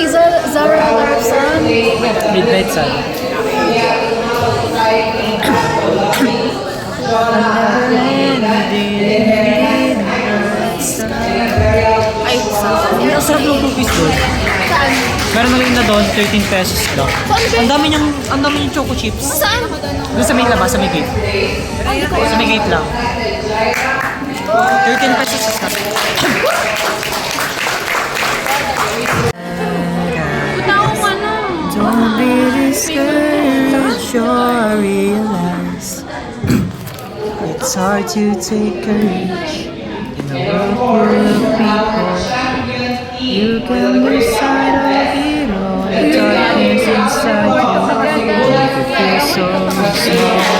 Zara Larson. Midnight Sun. Ay, Ang sarap ng cookies doon. saan? Meron na rin na doon, 13 pesos lang. Ang dami yung choco chips. Saan? Doon sa may labas, sa may gate. Sa may gate lang. 13 pesos isa. Punta akong ano. Don't be discouraged or realize it's hard to take courage in a world full of people. You can lose sight of it all, the darkness inside you. Make you feel so small.